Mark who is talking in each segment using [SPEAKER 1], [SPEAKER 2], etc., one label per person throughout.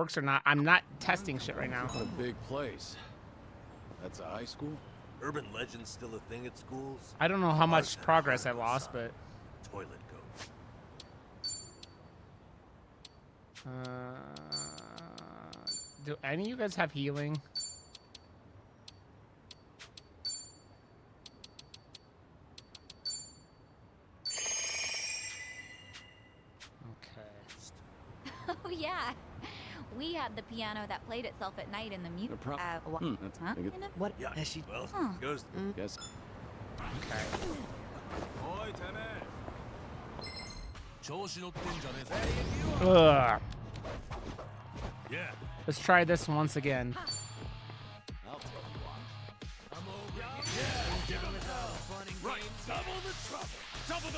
[SPEAKER 1] works or not. I'm not testing shit right now.
[SPEAKER 2] What a big place. That's a high school?
[SPEAKER 3] Urban legend's still a thing at schools.
[SPEAKER 1] I don't know how much progress I lost, but...
[SPEAKER 3] Toilet go.
[SPEAKER 1] Do any of you guys have healing?
[SPEAKER 4] Oh yeah, we had the piano that played itself at night in the music.
[SPEAKER 2] That's
[SPEAKER 4] Huh?
[SPEAKER 5] What?
[SPEAKER 3] Yeah.
[SPEAKER 5] Has she?
[SPEAKER 3] Well,
[SPEAKER 4] Huh.
[SPEAKER 3] goes.
[SPEAKER 2] Yes.
[SPEAKER 1] Okay. Ugh.
[SPEAKER 3] Yeah.
[SPEAKER 1] Let's try this once again.
[SPEAKER 2] I'll take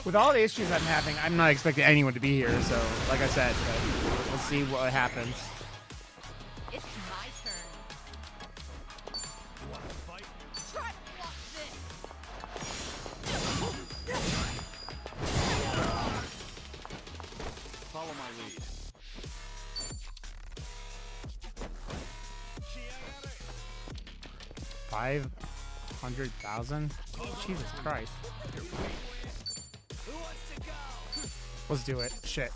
[SPEAKER 1] With all the issues I'm having, I'm not expecting anyone to be here, so like I said, but we'll see what happens.
[SPEAKER 4] It's my turn.
[SPEAKER 3] You want to fight?
[SPEAKER 4] Try watch this.
[SPEAKER 2] Follow my lead.
[SPEAKER 1] 500,000? Jesus Christ. Let's do it. Shit.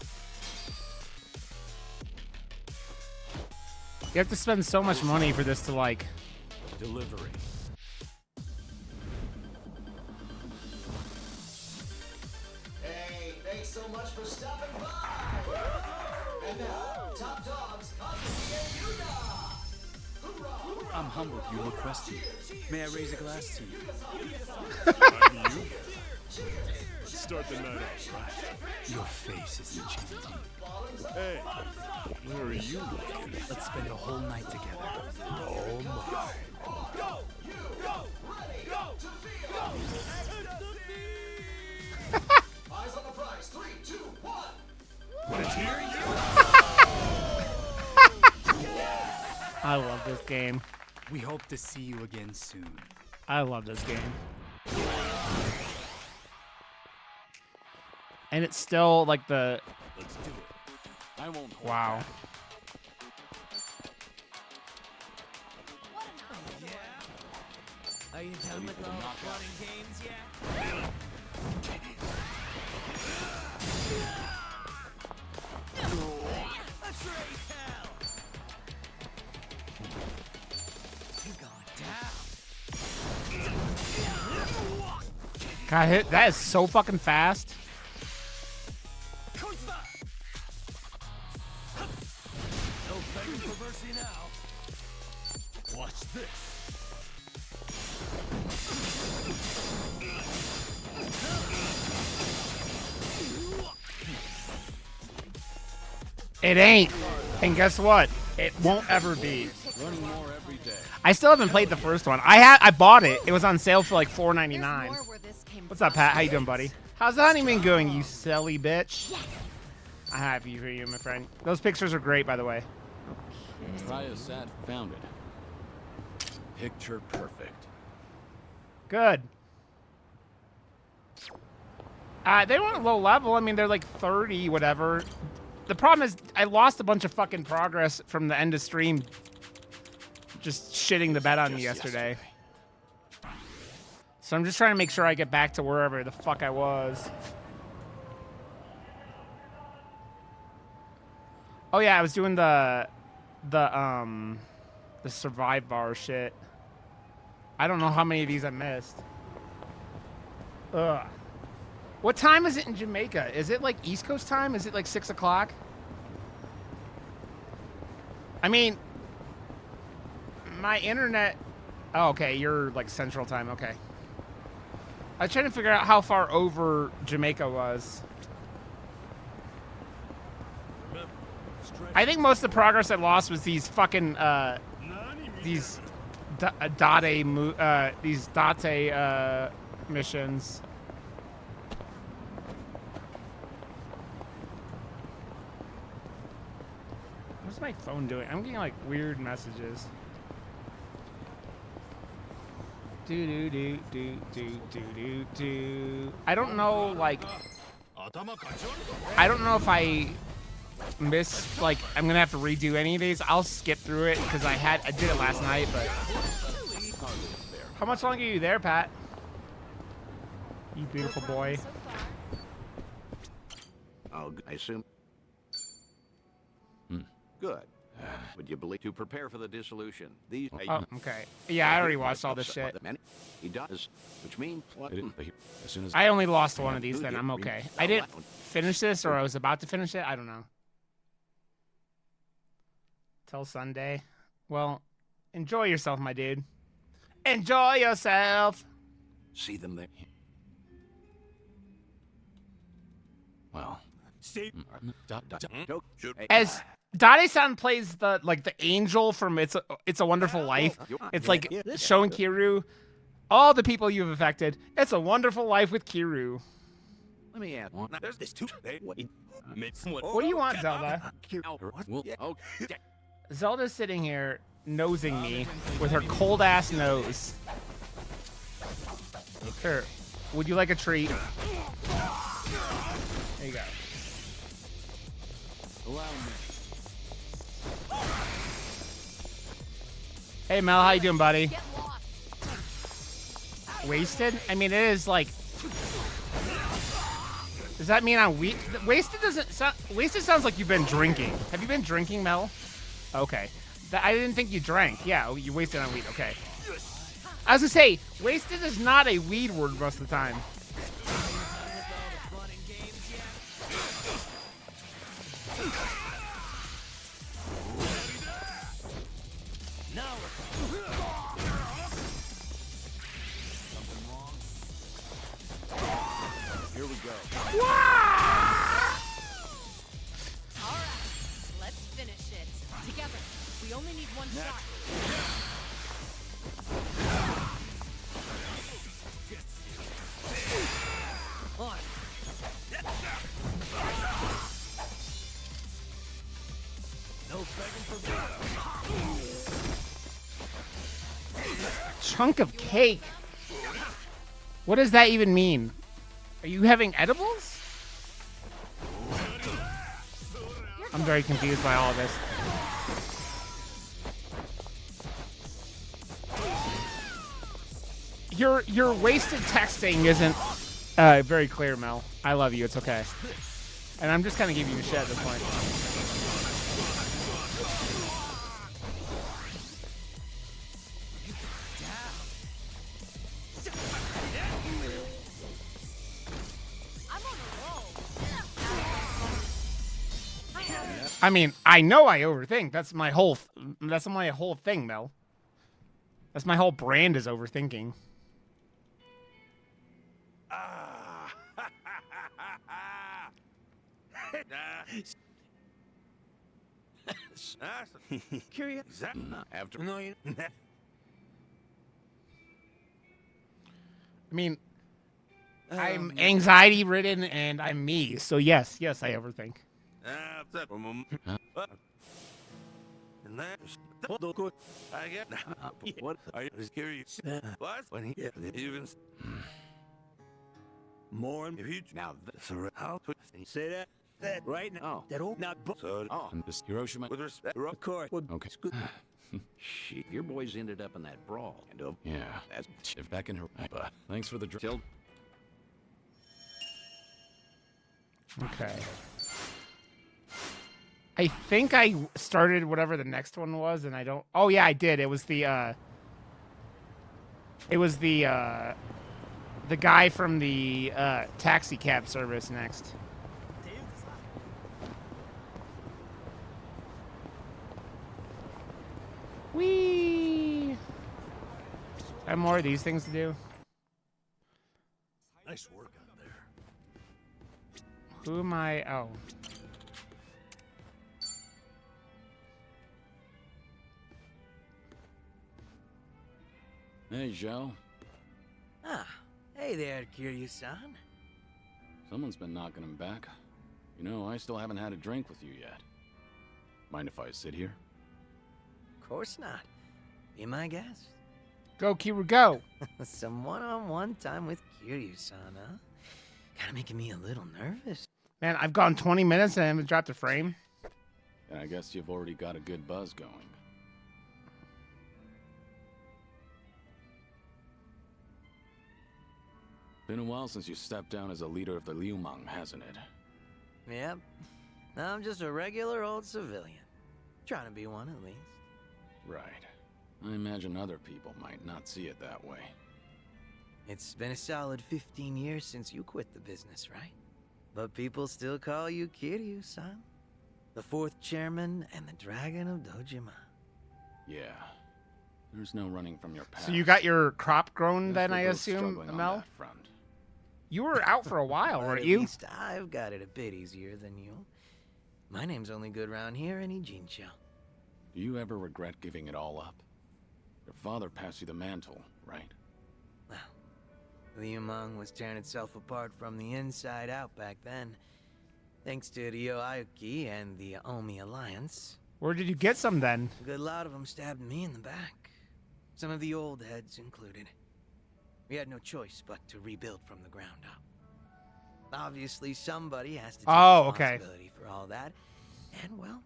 [SPEAKER 1] You have to spend so much money for this to, like...
[SPEAKER 2] Delivery.
[SPEAKER 6] Hey, thanks so much for stopping by! And now, top dogs, Yakuza! Hoorah!
[SPEAKER 5] I'm humbled you requested. May I raise a glass to you?
[SPEAKER 3] Let's start the night off.
[SPEAKER 5] Your face is enchanting.
[SPEAKER 3] Hey, where are you looking?
[SPEAKER 5] Let's spend the whole night together.
[SPEAKER 3] Oh my.
[SPEAKER 6] Go! You! Go! Ready! Go! To field! Eyes on the prize. 3, 2, 1!
[SPEAKER 3] Let's hear you.
[SPEAKER 1] I love this game.
[SPEAKER 5] We hope to see you again soon.
[SPEAKER 1] I love this game. And it's still like the...
[SPEAKER 2] Let's do it. I won't hold
[SPEAKER 1] Wow.
[SPEAKER 2] back.
[SPEAKER 5] Are you done with all the fun and games yet? Let's raise hell! You're going down.
[SPEAKER 1] God, hit that is so fucking fast.
[SPEAKER 3] No begging for mercy now. Watch this.
[SPEAKER 1] It ain't. And guess what? It won't ever be.
[SPEAKER 2] Running more every day.
[SPEAKER 1] I still haven't played the first one. I bought it. It was on sale for like $4.99.
[SPEAKER 4] There's more where this came
[SPEAKER 1] What's up,
[SPEAKER 4] from.
[SPEAKER 1] Pat? How you doing, buddy? How's the honeymoon going, you silly bitch? I'm happy for you, my friend. Those pictures are great, by the way.
[SPEAKER 2] Cryosat found it. Picture perfect.
[SPEAKER 1] Good. They weren't low level. I mean, they're like 30, whatever. The problem is I lost a bunch of fucking progress from the end of stream. Just shitting the bed on me yesterday. So I'm just trying to make sure I get back to wherever the fuck I was. Oh yeah, I was doing the survive bar shit. I don't know how many of these I missed. Ugh. What time is it in Jamaica? Is it like East Coast time? Is it like 6 o'clock? I mean, my internet... Oh, okay, you're like Central time. Okay. I was trying to figure out how far over Jamaica was. I think most of the progress I lost was these fucking, these Date missions. What's my phone doing? I'm getting like weird messages. Do do do do do do do do. I don't know, like, I don't know if I miss, like, I'm gonna have to redo any of these, I'll skip through it because I did it last night. But how much longer are you there, Pat? You beautiful boy.
[SPEAKER 7] Oh, I assume. Good. Would you believe to prepare for the dissolution? These.
[SPEAKER 1] Oh, okay. Yeah, I already watched all this shit.
[SPEAKER 7] He does, which means what?
[SPEAKER 2] As soon as
[SPEAKER 1] I only lost one of these, then I'm okay. I didn't finish this, or I was about to finish it. I don't know. Till Sunday. Well, enjoy yourself, my dude. Enjoy yourself.
[SPEAKER 7] See them there.
[SPEAKER 2] well,
[SPEAKER 1] As Dade-san plays the angel from It's a Wonderful Life. It's like showing Kiryu all the people you've affected. It's a wonderful life with Kiryu.
[SPEAKER 7] Let me add one.
[SPEAKER 3] There's this too.
[SPEAKER 1] What do you want, Zelda? Zelda's sitting here nosing me with her cold ass nose. Here, would you like a treat? There you go.
[SPEAKER 2] allow me.
[SPEAKER 1] Hey Mel, how you doing, buddy?
[SPEAKER 4] Get lost.
[SPEAKER 1] Wasted? I mean, it is like. Does that mean I'm weak? Wasted doesn't sound. Wasted sounds like you've been drinking. Have you been drinking, Mel? Okay. I didn't think you drank. Yeah, you wasted on weed. Okay. I was gonna say, wasted is not a weed word most of the time.
[SPEAKER 2] Here we go.
[SPEAKER 8] Alright, let's finish it. Together. We only need one shot. On.
[SPEAKER 2] No begging for
[SPEAKER 1] Chunk of cake. What does that even mean? Are you having edibles? I'm very confused by all of this. Your wasted texting isn't very clear, Mel. I love you. It's okay. And I'm just kind of giving you shit at this point. I mean, I know I overthink. That's my whole thing, Mel. That's my whole brand is overthinking.
[SPEAKER 7] Curious. After
[SPEAKER 5] No, you.
[SPEAKER 1] I mean, I'm anxiety ridden and I'm me. So yes, I overthink.
[SPEAKER 3] I get what I was curious. What? When he even more if you now how to
[SPEAKER 5] Say that right now.
[SPEAKER 7] Oh.
[SPEAKER 5] That old not book.
[SPEAKER 3] so
[SPEAKER 7] Oh,
[SPEAKER 2] this Hiroshima.
[SPEAKER 3] with respect.
[SPEAKER 5] Of course.
[SPEAKER 2] Okay.
[SPEAKER 7] shit. Your boys ended up in that brawl. And
[SPEAKER 2] Yeah.
[SPEAKER 7] that's
[SPEAKER 2] If back in her. Thanks for the drill.
[SPEAKER 7] till
[SPEAKER 1] Okay. I think I started whatever the next one was, and I don't. Oh yeah, I did. It was the. It was the guy from the taxi cab service next. Whee! I have more of these things to do.
[SPEAKER 3] Nice work out there.
[SPEAKER 1] Who am I? Oh.
[SPEAKER 2] Hey, Joe.
[SPEAKER 5] Ah, hey there, Kiryu-san.
[SPEAKER 2] Someone's been knocking him back. You know, I still haven't had a drink with you yet. Mind if I sit here?
[SPEAKER 5] Of course not. Be my guest.
[SPEAKER 1] Go, Kiru, go!
[SPEAKER 5] Some one-on-one time with Kiryu-san, huh? Kinda making me a little nervous.
[SPEAKER 1] Man, I've gone 20 minutes and I haven't dropped a frame.
[SPEAKER 2] And I guess you've already got a good buzz going. Been a while since you stepped down as a leader of the Liumang, hasn't it?
[SPEAKER 9] Yep. I'm just a regular old civilian. Trying to be one, at least.
[SPEAKER 2] Right. I imagine other people might not see it that way.
[SPEAKER 9] It's been a solid 15 years since you quit the business, right? But people still call you Kiryu-san. The fourth chairman and the Dragon of Dojima.
[SPEAKER 2] Yeah. There's no running from your past.
[SPEAKER 1] So you got your crop grown
[SPEAKER 2] Guess
[SPEAKER 1] then,
[SPEAKER 2] we're
[SPEAKER 1] I
[SPEAKER 2] both
[SPEAKER 1] assume,
[SPEAKER 2] struggling on
[SPEAKER 1] Mel?
[SPEAKER 2] that front.
[SPEAKER 1] You were out for a while,
[SPEAKER 9] But
[SPEAKER 1] weren't
[SPEAKER 9] at
[SPEAKER 1] you?
[SPEAKER 9] least I've got it a bit easier than you. My name's only good round here in Ijincho.
[SPEAKER 2] Do you ever regret giving it all up? Your father passed you the mantle, right?
[SPEAKER 9] Well, Liumang was tearing itself apart from the inside out back then. Thanks to Ryo Aoki and the Omi Alliance.
[SPEAKER 1] Where did you get some then?
[SPEAKER 9] A good lot of them stabbed me in the back. Some of the old heads included. We had no choice but to rebuild from the ground up. Obviously, somebody has to take responsibility for all that. And, well,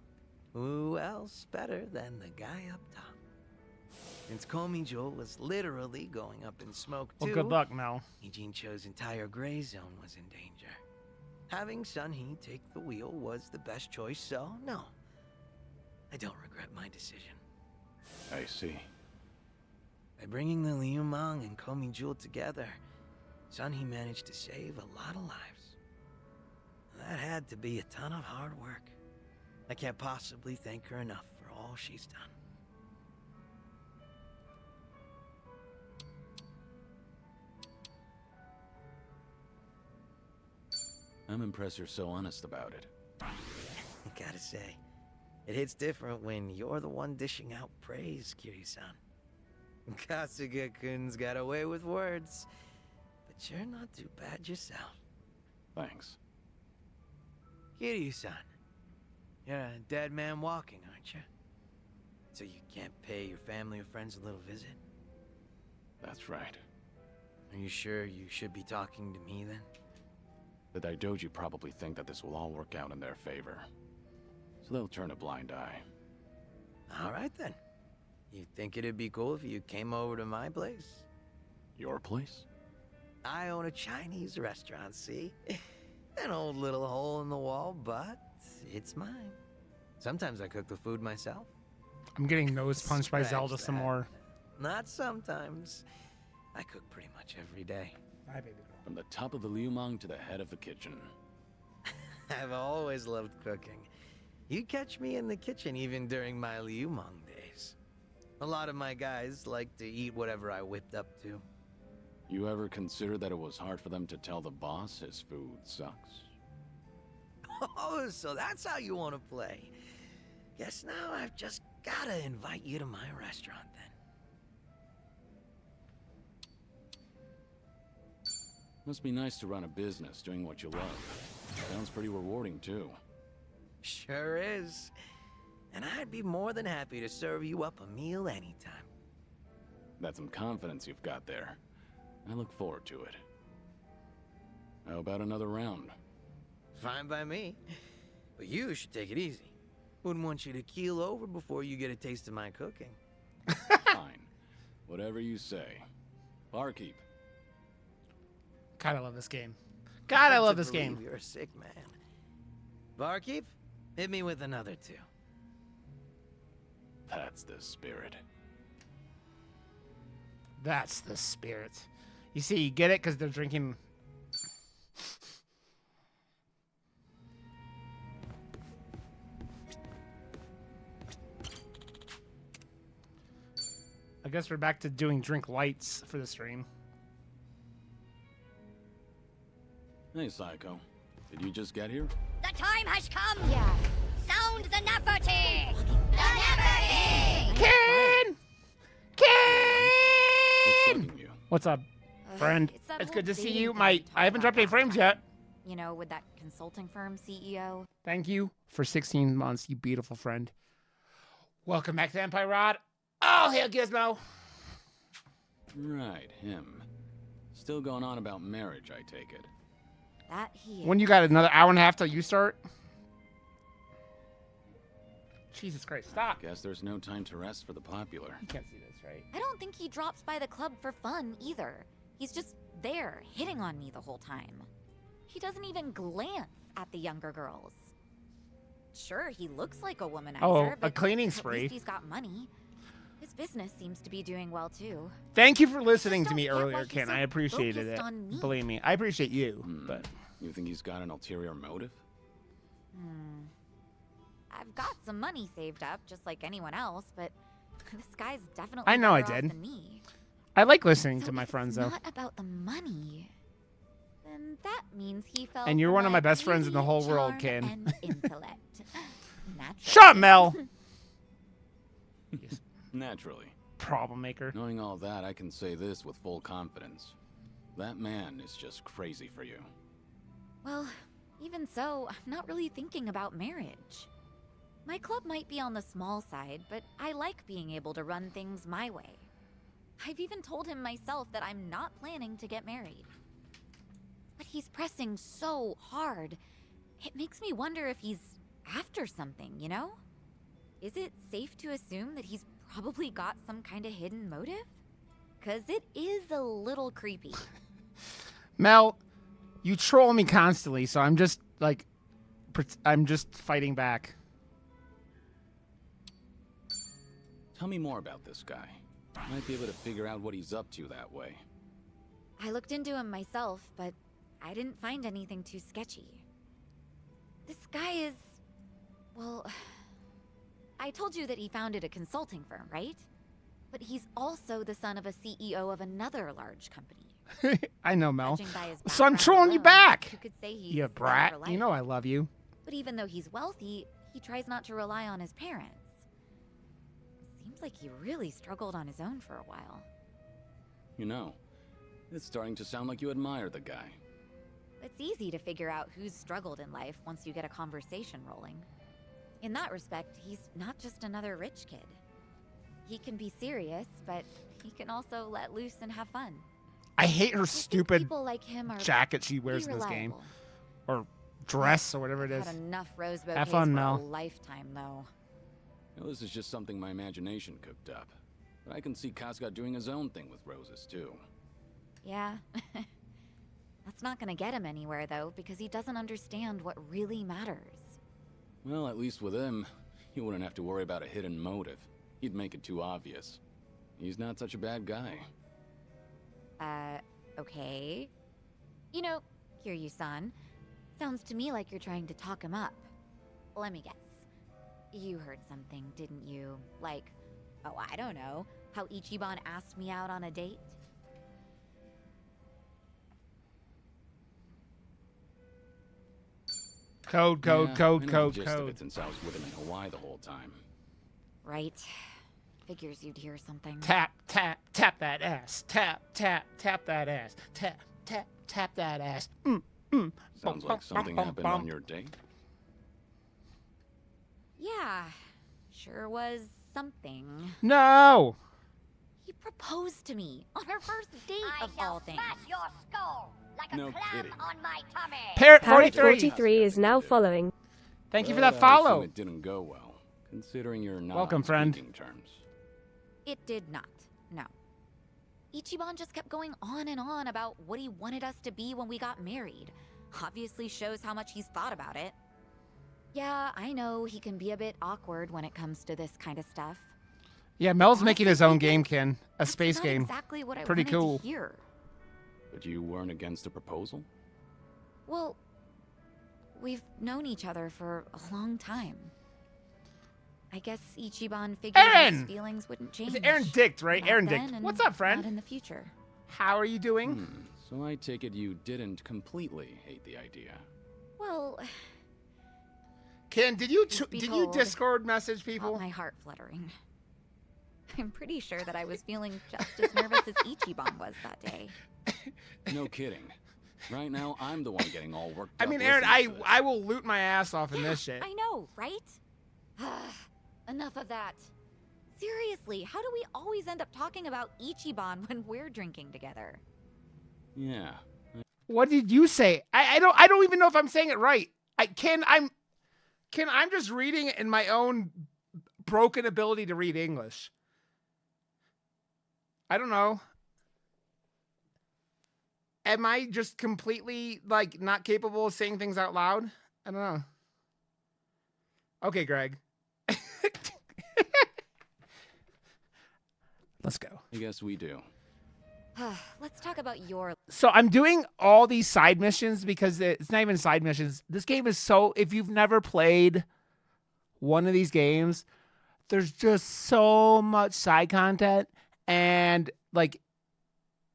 [SPEAKER 9] who else better than the guy up top? Since Komijo was literally going up in smoke, too,
[SPEAKER 1] Well, good luck, Mel.
[SPEAKER 9] Ijincho's entire gray zone was in danger. Having Sun-hee take the wheel was the best choice, so no. I don't regret my decision.
[SPEAKER 2] I see.
[SPEAKER 9] By bringing the Liumang and Komi-jewel together, Sun-hee managed to save a lot of lives. That had to be a ton of hard work. I can't possibly thank her enough for all she's done.
[SPEAKER 2] I'm impressed you're so honest about it.
[SPEAKER 9] I gotta say, it hits different when you're the one dishing out praise, Kiryu-san. Kasuga-kun's got away with words, but you're not too bad yourself.
[SPEAKER 2] Thanks.
[SPEAKER 9] Kiryu-san, you're a dead man walking, aren't you? So you can't pay your family or friends a little visit?
[SPEAKER 2] That's right.
[SPEAKER 9] Are you sure you should be talking to me then?
[SPEAKER 2] The Daidoji probably think that this will all work out in their favor. So they'll turn a blind eye.
[SPEAKER 9] All right then. You think it'd be cool if you came over to my place?
[SPEAKER 2] Your place?
[SPEAKER 9] I own a Chinese restaurant, see? An old little hole in the wall, but it's mine. Sometimes I cook the food myself.
[SPEAKER 1] I'm getting nose punched by
[SPEAKER 9] Scratch
[SPEAKER 1] Zelda some
[SPEAKER 9] that.
[SPEAKER 1] more.
[SPEAKER 9] Not sometimes. I cook pretty much every day.
[SPEAKER 1] Hi, baby girl.
[SPEAKER 2] From the top of the Liumang to the head of the kitchen.
[SPEAKER 9] I've always loved cooking. You catch me in the kitchen even during my Liumang days. A lot of my guys like to eat whatever I whipped up to.
[SPEAKER 2] You ever consider that it was hard for them to tell the boss his food sucks?
[SPEAKER 9] Oh, so that's how you want to play. Guess now I've just gotta invite you to my restaurant then.
[SPEAKER 2] Must be nice to run a business doing what you love. Sounds pretty rewarding too.
[SPEAKER 9] Sure is. And I'd be more than happy to serve you up a meal anytime.
[SPEAKER 2] That's some confidence you've got there. I look forward to it. How about another round?
[SPEAKER 9] Fine by me. But you should take it easy. Wouldn't want you to keel over before you get a taste of my cooking.
[SPEAKER 2] Fine. Whatever you say. Barkeep.
[SPEAKER 1] God, I love this game. God, I love this
[SPEAKER 9] Believe
[SPEAKER 1] game.
[SPEAKER 9] You're a sick man. Barkeep, hit me with another two.
[SPEAKER 2] That's the spirit.
[SPEAKER 1] That's the spirit. You see, you get it because they're drinking. I guess we're back to doing drink lights for the stream.
[SPEAKER 2] Hey, Psycho. Did you just get here?
[SPEAKER 10] The time has come!
[SPEAKER 4] Yeah.
[SPEAKER 10] Sound the Neferti! The Neferti!
[SPEAKER 1] Ken!
[SPEAKER 2] What's
[SPEAKER 1] Ken!
[SPEAKER 2] bugging you?
[SPEAKER 1] What's up, friend?
[SPEAKER 4] It's that
[SPEAKER 1] It's
[SPEAKER 4] whole
[SPEAKER 1] good to see
[SPEAKER 4] dating
[SPEAKER 1] you.
[SPEAKER 4] thing
[SPEAKER 1] My
[SPEAKER 4] we talked
[SPEAKER 1] I haven't dropped
[SPEAKER 4] about
[SPEAKER 1] any frames
[SPEAKER 4] last
[SPEAKER 1] yet.
[SPEAKER 4] time. You know, with that consulting firm CEO.
[SPEAKER 1] Thank you for 16 months, you beautiful friend. Welcome back to Empire Rod. Oh, hail Gizmo.
[SPEAKER 2] Right, him. Still going on about marriage, I take it.
[SPEAKER 4] That he
[SPEAKER 1] When you got another hour and a half till you start? Jesus Christ, stop.
[SPEAKER 2] Guess there's no time to rest for the popular.
[SPEAKER 1] You can't see this, right?
[SPEAKER 4] I don't think he drops by the club for fun either. He's just there, hitting on me the whole time. He doesn't even glance at the younger girls. Sure, he looks like a womanizer,
[SPEAKER 1] Oh,
[SPEAKER 4] but
[SPEAKER 1] a cleaning
[SPEAKER 4] at
[SPEAKER 1] spree.
[SPEAKER 4] least he's got money. His business seems to be doing well too.
[SPEAKER 1] Thank you for listening
[SPEAKER 4] Just
[SPEAKER 1] to me
[SPEAKER 4] don't get
[SPEAKER 1] earlier,
[SPEAKER 4] why he's
[SPEAKER 1] Ken.
[SPEAKER 4] so
[SPEAKER 1] I appreciated it.
[SPEAKER 4] focused on me.
[SPEAKER 1] Believe me, I appreciate you. But
[SPEAKER 2] You think he's got an ulterior motive?
[SPEAKER 4] I've got some money saved up, just like anyone else, but this guy's definitely
[SPEAKER 1] I know I
[SPEAKER 4] better off
[SPEAKER 1] did.
[SPEAKER 4] than me.
[SPEAKER 1] I like listening
[SPEAKER 4] So
[SPEAKER 1] to my
[SPEAKER 4] if it's
[SPEAKER 1] friends, though.
[SPEAKER 4] not about the money, then that means he fell
[SPEAKER 1] And you're
[SPEAKER 4] for
[SPEAKER 1] one of my best friends in the
[SPEAKER 4] beauty,
[SPEAKER 1] whole world,
[SPEAKER 4] charm,
[SPEAKER 1] Ken.
[SPEAKER 4] and intellect. Naturally.
[SPEAKER 1] Shut up, Mel.
[SPEAKER 2] Naturally.
[SPEAKER 1] Problem maker.
[SPEAKER 2] Knowing all that, I can say this with full confidence. That man is just crazy for you.
[SPEAKER 4] Well, even so, I'm not really thinking about marriage. My club might be on the small side, but I like being able to run things my way. I've even told him myself that I'm not planning to get married. But he's pressing so hard. It makes me wonder if he's after something, you know? Is it safe to assume that he's probably got some kind of hidden motive? 'Cause it is a little creepy.
[SPEAKER 1] Mel, you troll me constantly, so I'm just, like, I'm just fighting back.
[SPEAKER 2] Tell me more about this guy. I might be able to figure out what he's up to that way.
[SPEAKER 4] I looked into him myself, but I didn't find anything too sketchy. This guy is... well... I told you that he founded a consulting firm, right? But he's also the son of a CEO of another large company.
[SPEAKER 1] I know, Mel.
[SPEAKER 4] Judging by his
[SPEAKER 1] So I'm
[SPEAKER 4] background
[SPEAKER 1] trolling you
[SPEAKER 4] alone,
[SPEAKER 1] back.
[SPEAKER 4] You could say he's
[SPEAKER 1] You
[SPEAKER 4] set for
[SPEAKER 1] brat.
[SPEAKER 4] life.
[SPEAKER 1] You know I love you.
[SPEAKER 4] But even though he's wealthy, he tries not to rely on his parents. Seems like he really struggled on his own for a while.
[SPEAKER 2] You know, it's starting to sound like you admire the guy.
[SPEAKER 4] It's easy to figure out who's struggled in life once you get a conversation rolling. In that respect, he's not just another rich kid. He can be serious, but he can also let loose and have fun.
[SPEAKER 1] I hate her
[SPEAKER 4] I think
[SPEAKER 1] stupid
[SPEAKER 4] people like him are
[SPEAKER 1] jacket she
[SPEAKER 4] pretty
[SPEAKER 1] wears in this game.
[SPEAKER 4] reliable.
[SPEAKER 1] Or dress, or whatever it is.
[SPEAKER 4] Had enough rose bouquets
[SPEAKER 1] Have fun,
[SPEAKER 4] for
[SPEAKER 1] Mel.
[SPEAKER 4] a lifetime, though.
[SPEAKER 2] Now, this is just something my imagination cooked up. But I can see Casca doing his own thing with roses, too.
[SPEAKER 4] Yeah. That's not gonna get him anywhere, though, because he doesn't understand what really matters.
[SPEAKER 2] Well, at least with him, you wouldn't have to worry about a hidden motive. He'd make it too obvious. He's not such a bad guy.
[SPEAKER 4] Okay. You know, Kiryu-san, sounds to me like you're trying to talk him up. Let me guess. You heard something, didn't you? Like, oh, I don't know, how Ichiban asked me out on a date?
[SPEAKER 1] Code,
[SPEAKER 2] Yeah, I know
[SPEAKER 1] code,
[SPEAKER 2] the
[SPEAKER 1] code,
[SPEAKER 2] gist of
[SPEAKER 1] code.
[SPEAKER 2] it since I was with him in Hawaii the whole time.
[SPEAKER 4] Right. Figures you'd hear something.
[SPEAKER 1] Tap, tap, tap that ass. Tap, tap, tap that ass. Tap, tap, tap that ass.
[SPEAKER 2] Sounds like something happened on your date.
[SPEAKER 4] Yeah, sure was something.
[SPEAKER 1] No!
[SPEAKER 4] He proposed to me on our first date,
[SPEAKER 10] I
[SPEAKER 4] of
[SPEAKER 10] shall
[SPEAKER 4] all things.
[SPEAKER 10] smash your skull like a
[SPEAKER 2] No
[SPEAKER 10] clam
[SPEAKER 2] kidding.
[SPEAKER 10] on my tummy.
[SPEAKER 1] Parrot
[SPEAKER 11] Parrot
[SPEAKER 1] 43.
[SPEAKER 11] 43 is now following.
[SPEAKER 1] Thank you for
[SPEAKER 2] But
[SPEAKER 1] that
[SPEAKER 2] I assume
[SPEAKER 1] follow.
[SPEAKER 2] It didn't go well, considering you're not
[SPEAKER 1] Welcome,
[SPEAKER 2] on
[SPEAKER 1] friend.
[SPEAKER 2] speaking terms.
[SPEAKER 4] It did not, no. Ichiban just kept going on and on about what he wanted us to be when we got married. Obviously shows how much he's thought about it. Yeah, I know he can be a bit awkward when it comes to this kind of stuff.
[SPEAKER 1] Yeah, Mel's making his own
[SPEAKER 4] Honestly,
[SPEAKER 1] game, Ken. A
[SPEAKER 4] That's
[SPEAKER 1] space
[SPEAKER 4] not
[SPEAKER 1] game.
[SPEAKER 4] exactly what I
[SPEAKER 1] Pretty
[SPEAKER 4] wanted
[SPEAKER 1] cool.
[SPEAKER 4] to hear.
[SPEAKER 2] But you weren't against the proposal?
[SPEAKER 4] Well, we've known each other for a long time. I guess Ichiban figured
[SPEAKER 1] Aaron!
[SPEAKER 4] his feelings wouldn't change.
[SPEAKER 1] It's Aaron Dick, right?
[SPEAKER 4] Not
[SPEAKER 1] Aaron
[SPEAKER 4] then
[SPEAKER 1] Dick.
[SPEAKER 4] and
[SPEAKER 1] What's up, friend?
[SPEAKER 4] Not in the future.
[SPEAKER 1] How are you doing?
[SPEAKER 2] So I take it you didn't completely hate the idea.
[SPEAKER 4] Well,
[SPEAKER 1] Ken, did you
[SPEAKER 4] Truth be
[SPEAKER 1] did you
[SPEAKER 4] told,
[SPEAKER 1] Discord message
[SPEAKER 4] got
[SPEAKER 1] people?
[SPEAKER 4] my heart fluttering. I'm pretty sure that I was feeling just as nervous as Ichiban was that day.
[SPEAKER 2] No kidding. Right now, I'm the one getting all worked
[SPEAKER 1] I
[SPEAKER 2] up.
[SPEAKER 1] mean, Aaron,
[SPEAKER 2] listening to this.
[SPEAKER 1] I will loot my ass off in this shit.
[SPEAKER 4] I know, right? Enough of that. Seriously, how do we always end up talking about Ichiban when we're drinking together?
[SPEAKER 2] Yeah.
[SPEAKER 1] What did you say? I don't even know if I'm saying it right. I'm just reading it in my own broken ability to read English? I don't know. Am I just completely, like, not capable of saying things out loud? I don't know. Okay, Greg. Let's go.
[SPEAKER 2] I guess we do.
[SPEAKER 4] Let's talk about your...
[SPEAKER 1] So I'm doing all these side missions because it's not even side missions. This game is so... If you've never played one of these games, there's just so much side content. And, like,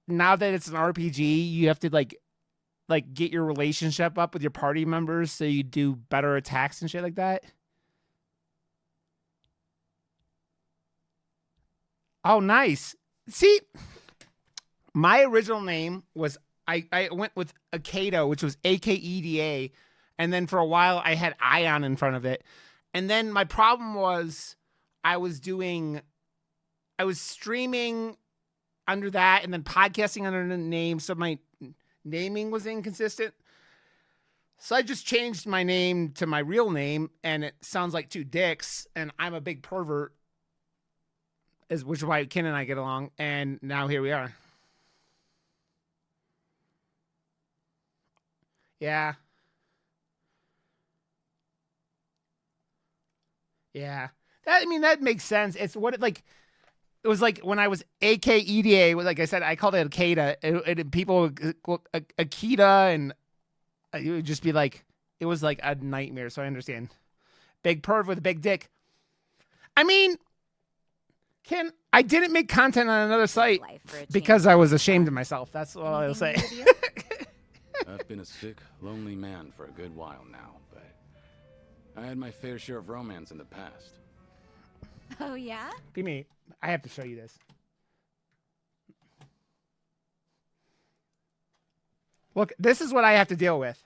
[SPEAKER 1] now that it's an RPG, you have to, like get your relationship up with your party members so you do better attacks and shit like that. Oh, nice. See, my original name was, I went with Akeda, which was A-K-E-D-A. And then for a while, I had Ion in front of it. And then my problem was I was streaming under that and then podcasting under the name. So my naming was inconsistent. So I just changed my name to my real name, and it sounds like two dicks, and I'm a big pervert, which is why Ken and I get along, and now here we are. Yeah. Yeah. That makes sense. It's what it like. It was like when I was AKEDA, like I said, I called it Akeda. People would Akeda, and it would just be like, it was like a nightmare. So I understand. Big perv with a big dick. I mean, Ken, I didn't make content on another site because I was ashamed of myself. That's all I'll say.
[SPEAKER 2] I've been a sick, lonely man for a good while now, but I had my fair share of romance in the past.
[SPEAKER 4] Oh, yeah?
[SPEAKER 1] Give me. I have to show you this. Look, this is what I have to deal with.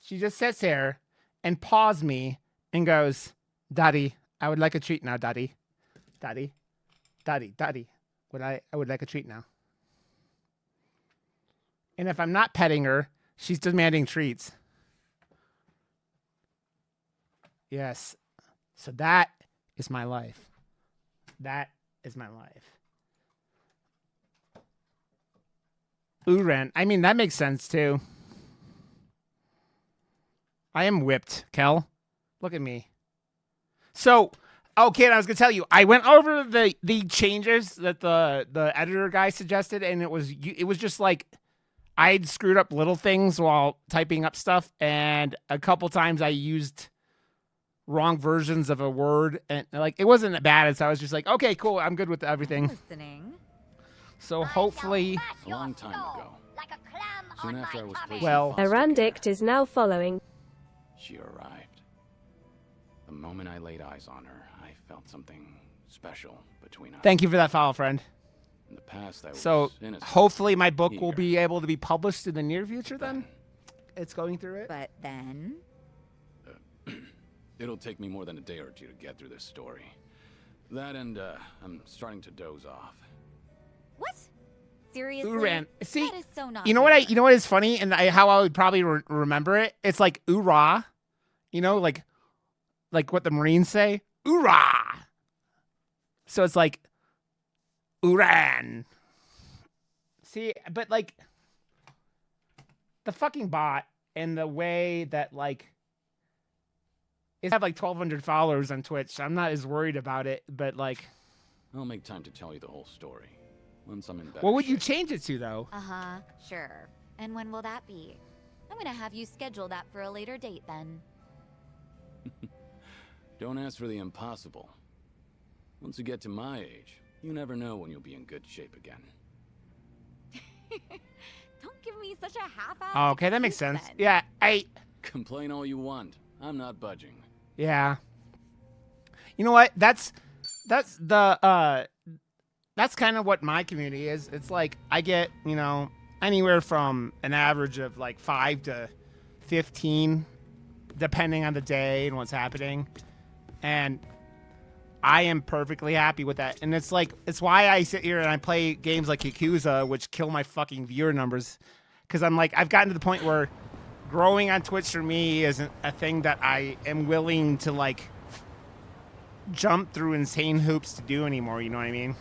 [SPEAKER 1] She just sits there and paws me and goes, Daddy, I would like a treat now, Daddy. Daddy. Daddy. Daddy. I would like a treat now. And if I'm not petting her, she's demanding treats. Yes. So that is my life. That is my life. Uren. I mean, that makes sense, too. I am whipped, Kel. Look at me. So, okay, I was going to tell you, I went over the changes that the editor guy suggested, and it was just like, I'd screwed up little things while typing up stuff, and a couple times I used wrong versions of a word, and like it wasn't that bad, so I was just like, okay, cool, I'm good with everything.
[SPEAKER 4] Listening.
[SPEAKER 1] So hopefully,
[SPEAKER 2] A long time ago, soon after I was placed
[SPEAKER 1] well,
[SPEAKER 2] in foster
[SPEAKER 11] Arandict
[SPEAKER 2] care,
[SPEAKER 11] is now following.
[SPEAKER 2] she arrived. The moment I laid eyes on her, I felt something special between us.
[SPEAKER 1] thank you for that follow, friend.
[SPEAKER 2] In the past, I was
[SPEAKER 1] So
[SPEAKER 2] innocent,
[SPEAKER 1] hopefully my book will
[SPEAKER 2] eager.
[SPEAKER 1] be able to be published in the near future then. It's going through it.
[SPEAKER 4] But then...
[SPEAKER 2] It'll take me more than a day or two to get through this story. That and I'm starting to doze off.
[SPEAKER 4] What? Seriously?
[SPEAKER 1] Uran. See,
[SPEAKER 4] that is so not
[SPEAKER 1] you know what
[SPEAKER 4] fair.
[SPEAKER 1] you know what is funny, and how I would probably remember it. It's like oorah, you know, like what the Marines say, oorah. So it's like Uran. See, but like the fucking bot and the way that like it have like 1,200 followers on Twitch. I'm not as worried about it, but like,
[SPEAKER 2] I'll make time to tell you the whole story once I'm in bed.
[SPEAKER 1] what would you change it to though?
[SPEAKER 4] Uh-huh, sure. And when will that be? I'm gonna have you schedule that for a later date then.
[SPEAKER 2] Don't ask for the impossible. Once you get to my age, you never know when you'll be in good shape again.
[SPEAKER 4] Don't give me such a half-ass
[SPEAKER 1] Oh, okay, that makes
[SPEAKER 4] excuse
[SPEAKER 1] sense.
[SPEAKER 4] then.
[SPEAKER 1] Yeah,
[SPEAKER 2] Complain all you want. I'm not budging.
[SPEAKER 1] yeah. You know what? That's kind of what my community is. It's like I get, you know, anywhere from an average of like 5 to 15 depending on the day and what's happening. And I am perfectly happy with that. And it's like, it's why I sit here and I play games like Yakuza, which kill my fucking viewer numbers. Because I'm like, I've gotten to the point where growing on Twitch for me isn't a thing that I am willing to like jump through insane hoops to do anymore, you know what I mean?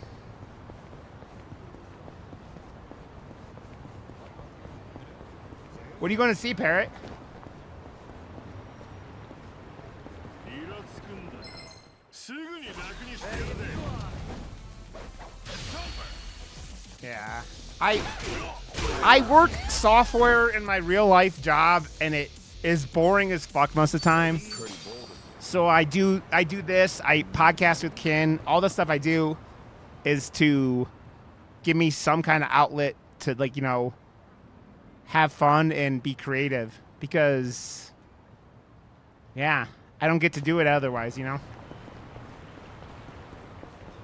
[SPEAKER 1] What are you going to see, Parrot? Yeah. I work software in my real life job, and it is boring as fuck most of the time. So I do this. I podcast with Ken. All the stuff I do is to give me some kind of outlet to, like, you know, have fun and be creative, because yeah, I don't get to do it otherwise, you know.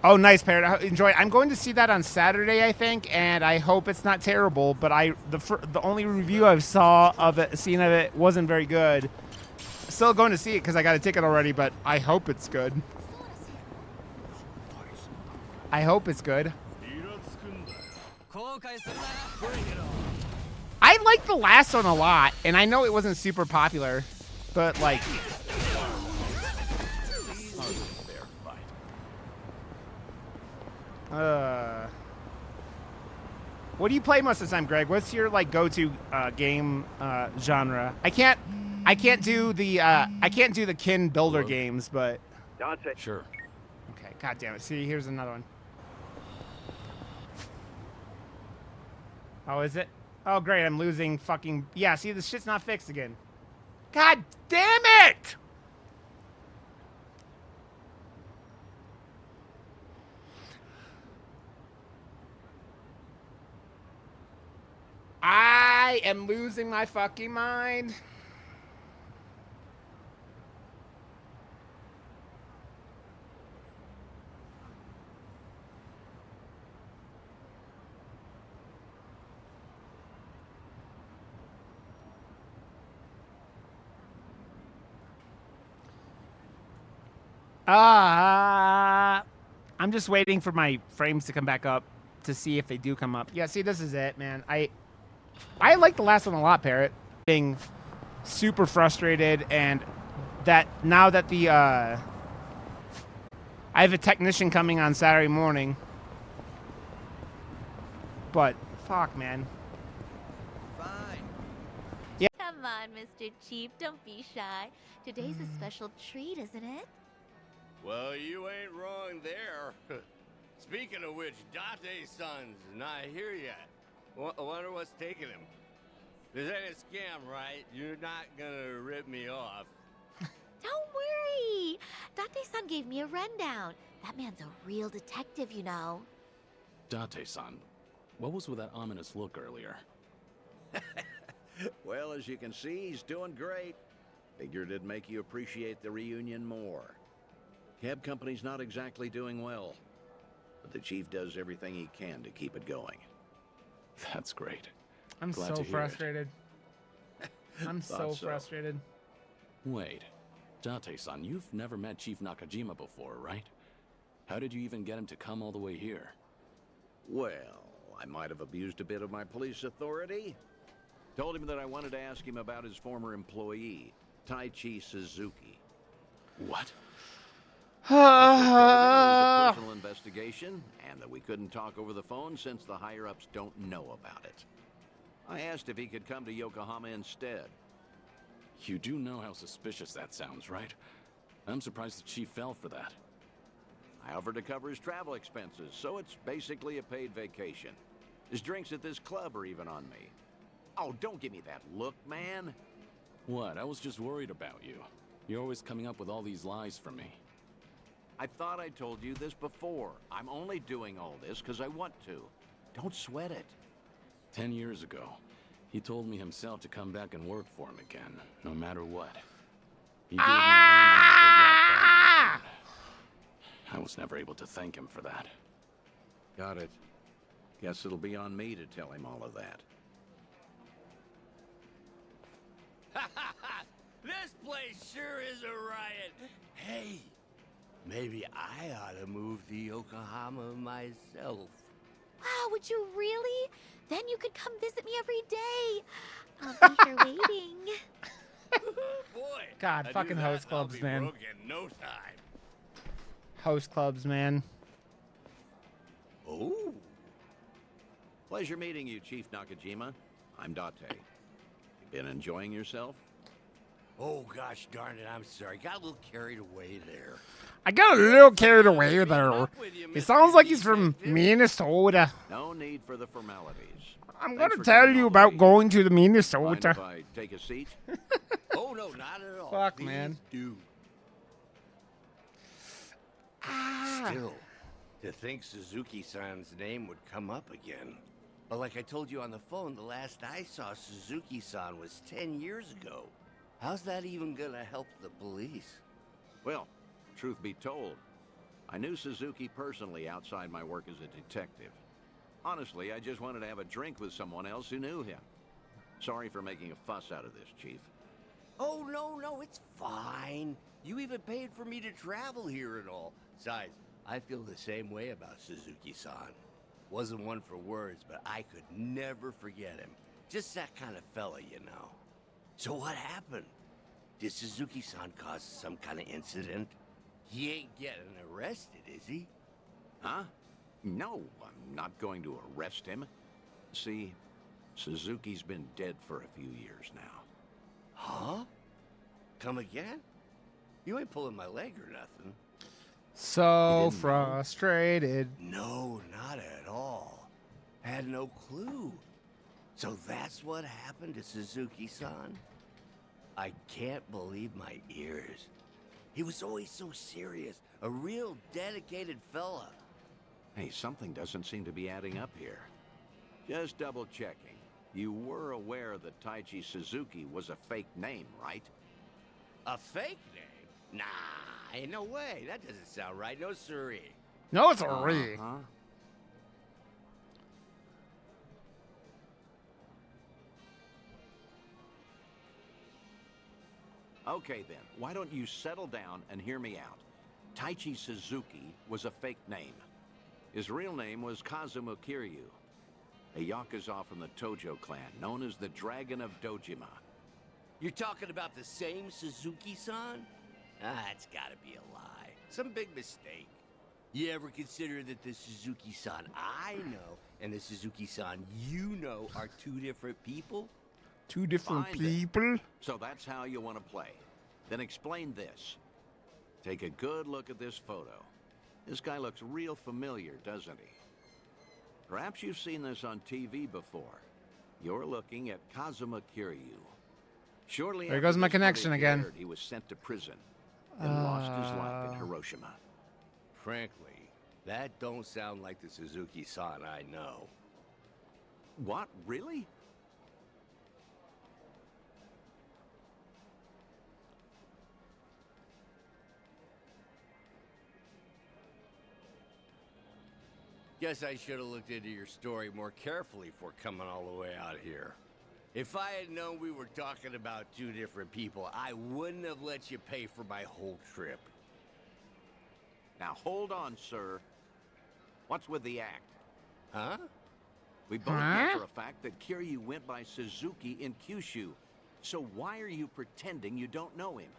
[SPEAKER 1] Oh, nice, Parrot. Enjoy. I'm going to see that on Saturday, I think, and I hope it's not terrible. But the only review I've seen of it wasn't very good. Still going to see it because I got a ticket already, but I hope it's good. I hope it's good. I like the last one a lot, and I know it wasn't super popular, but like. What do you play most of the time, Greg? What's your like go-to game genre? I can't do the kin builder games, but
[SPEAKER 3] Dante.
[SPEAKER 2] Sure.
[SPEAKER 1] okay. God damn it! See, here's another one. Oh, is it? Oh, great! I'm losing fucking. Yeah. See, this shit's not fixed again. God damn it! I am losing my fucking mind. I'm just waiting for my frames to come back up to see if they do come up. Yeah, see, this is it, man. I like the last one a lot, Parrot. Being super frustrated, and that now that I have a technician coming on Saturday morning. But fuck, man.
[SPEAKER 9] Fine.
[SPEAKER 1] Yeah.
[SPEAKER 4] Come on, Mr. Chief, don't be shy. Today's a special treat, isn't it?
[SPEAKER 3] Well, you ain't wrong there. Speaking of which, Dante's son's not here yet. I wonder what's taking him. This ain't a scam, right? You're not gonna rip me off.
[SPEAKER 4] Don't worry. Date-san gave me a rundown. That man's a real detective, you know.
[SPEAKER 2] Date-san, what was with that ominous look earlier?
[SPEAKER 7] Well, as you can see, he's doing great. Figured it'd make you appreciate the reunion more. Cab company's not exactly doing well, but the chief does everything he can to keep it going.
[SPEAKER 2] That's great.
[SPEAKER 1] I'm
[SPEAKER 2] Glad
[SPEAKER 1] so
[SPEAKER 2] to hear
[SPEAKER 1] frustrated. I'm so frustrated.
[SPEAKER 2] Wait, Date-san, you've never met Chief Nakajima before, right? How did you even get him to come all the way here?
[SPEAKER 7] Well, I might have abused a bit of my police authority. Told him that I wanted to ask him about his former employee, Taichi Suzuki.
[SPEAKER 2] What?
[SPEAKER 7] It was a personal investigation, and that we couldn't talk over the phone since the higher-ups don't know about it. I asked if he could come to Yokohama instead.
[SPEAKER 2] You do know how suspicious that sounds, right? I'm surprised the chief fell for that.
[SPEAKER 7] I offered to cover his travel expenses, so it's basically a paid vacation. His drinks at this club are even on me. Oh, don't give me that look, man.
[SPEAKER 2] What? I was just worried about you. You're always coming up with all these lies for me.
[SPEAKER 7] I thought I told you this before. I'm only doing all this because I want to. Don't sweat it.
[SPEAKER 2] 10 years ago, he told me himself to come back and work for him again, no matter what. He gave me a hand. I was never able to thank him for that.
[SPEAKER 7] Got it. Guess it'll be on me to tell him all of that.
[SPEAKER 3] This place sure is a riot. Hey, maybe I ought to move to Yokohama myself.
[SPEAKER 4] Wow, would you really? Then you could come visit me every day. I'll be here waiting.
[SPEAKER 3] Boy,
[SPEAKER 1] God,
[SPEAKER 3] I
[SPEAKER 1] fucking
[SPEAKER 3] do
[SPEAKER 1] host
[SPEAKER 3] that, I'll
[SPEAKER 1] clubs,
[SPEAKER 3] be
[SPEAKER 1] man.
[SPEAKER 3] broke in no time.
[SPEAKER 1] House clubs, man.
[SPEAKER 7] Oh. Pleasure meeting you, Chief Nakajima. I'm Date. You been enjoying yourself?
[SPEAKER 3] Oh, gosh darn it, I'm sorry. Got a little carried away there.
[SPEAKER 1] I got a little carried away there. He sounds like he's from Minnesota.
[SPEAKER 7] No need for the formalities.
[SPEAKER 1] I'm
[SPEAKER 7] Thanks
[SPEAKER 1] gonna
[SPEAKER 7] for
[SPEAKER 1] tell
[SPEAKER 7] coming
[SPEAKER 1] you
[SPEAKER 7] all the
[SPEAKER 1] about
[SPEAKER 7] way.
[SPEAKER 1] going to the
[SPEAKER 7] Mind
[SPEAKER 1] Minnesota.
[SPEAKER 7] if I take a seat?
[SPEAKER 3] Oh, no, not at all.
[SPEAKER 1] Fuck,
[SPEAKER 3] Please
[SPEAKER 1] man.
[SPEAKER 3] do. Still, to think Suzuki-san's name would come up again. But like I told you on the phone, the last I saw Suzuki-san was 10 years ago. How's that even gonna help the police?
[SPEAKER 7] Well, truth be told, I knew Suzuki personally outside my work as a detective. Honestly, I just wanted to have a drink with someone else who knew him. Sorry for making a fuss out of this, Chief.
[SPEAKER 3] Oh, no, it's fine. You even paid for me to travel here and all. Besides, I feel the same way about Suzuki-san. Wasn't one for words, but I could never forget him. Just that kind of fella, you know. So what happened? Did Suzuki-san cause some kind of incident? He ain't getting arrested, is he?
[SPEAKER 7] Huh? No, I'm not going to arrest him. See, Suzuki's been dead for a few years now.
[SPEAKER 3] Huh? Come again? You ain't pulling my leg or nothing.
[SPEAKER 1] So frustrated.
[SPEAKER 3] No, not at all. Had no clue. So that's what happened to Suzuki-san? I can't believe my ears. He was always so serious, a real dedicated fella.
[SPEAKER 7] Hey, something doesn't seem to be adding up here. Just double checking. You were aware that Taichi Suzuki was a fake name, right?
[SPEAKER 3] A fake name? Nah, ain't no way. That doesn't sound right. No siree.
[SPEAKER 1] No, it's a re.
[SPEAKER 7] Huh? Okay then, why don't you settle down and hear me out? Taichi Suzuki was a fake name. His real name was Kazuma Kiryu, a Yakuza from the Tojo clan, known as the Dragon of Dojima.
[SPEAKER 3] You're talking about the same Suzuki-san? That's gotta be a lie. Some big mistake. You ever consider that the Suzuki-san I know and the Suzuki-san you know are two different people?
[SPEAKER 1] Two different
[SPEAKER 7] Fine, then.
[SPEAKER 1] people.
[SPEAKER 7] So that's how you want to play. Then explain this. Take a good look at this photo. This guy looks real familiar, doesn't he? Perhaps you've seen this on TV before. You're looking at Kazuma Kiryu. Shortly
[SPEAKER 1] There
[SPEAKER 7] after
[SPEAKER 1] goes my
[SPEAKER 7] this
[SPEAKER 1] connection
[SPEAKER 7] footage
[SPEAKER 1] again.
[SPEAKER 7] aired, he was sent to prison and lost his life in Hiroshima.
[SPEAKER 3] Frankly, that don't sound like the Suzuki-san I know.
[SPEAKER 7] What? Really?
[SPEAKER 3] Guess I should have looked into your story more carefully before coming all the way out here. If I had known we were talking about two different people, I wouldn't have let you pay for my whole trip.
[SPEAKER 7] Now hold on, sir. What's with the act?
[SPEAKER 3] Huh?
[SPEAKER 7] We both know for a fact that Kiryu went by Suzuki in Kyushu. So why are you pretending you don't know him?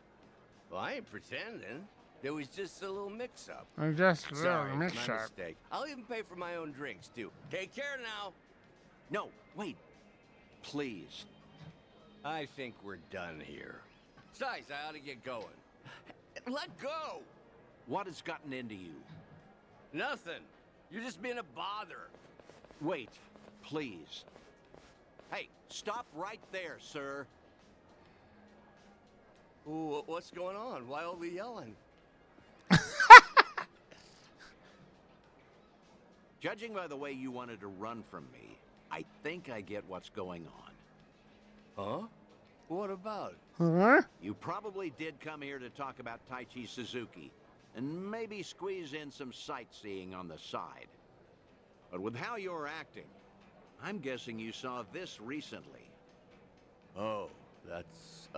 [SPEAKER 3] Well, I ain't pretending. There was just a little mix-up.
[SPEAKER 1] I'm just a
[SPEAKER 3] Sorry,
[SPEAKER 1] little
[SPEAKER 3] my
[SPEAKER 1] mix-up.
[SPEAKER 3] mistake. I'll even pay for my own drinks, too. Take care now.
[SPEAKER 7] No, wait. Please.
[SPEAKER 3] I think we're done here. Besides, I ought to get going. Let go!
[SPEAKER 7] What has gotten into you?
[SPEAKER 3] Nothing. You're just being a bother.
[SPEAKER 7] Wait, please. Hey, stop right there, sir.
[SPEAKER 3] Ooh, what's going on? Why all the yelling?
[SPEAKER 7] Judging by the way you wanted to run from me, I think I get what's going on.
[SPEAKER 3] Huh? What about?
[SPEAKER 1] Huh?
[SPEAKER 7] You probably did come here to talk about Taichi Suzuki, and maybe squeeze in some sightseeing on the side. But with how you're acting, I'm guessing you saw this recently.
[SPEAKER 3] Oh, that's,